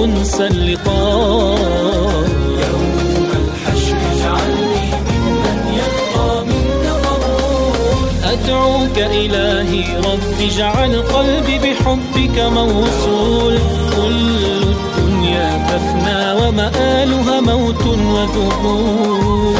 ينسى اللقاء. يوم الحشر اجعلني ممن يبقى منك قبول. أدعوك إلهي رب اجعل قلبي بحبك موصول. كل الدنيا تفنى ومآلها موت وذهول.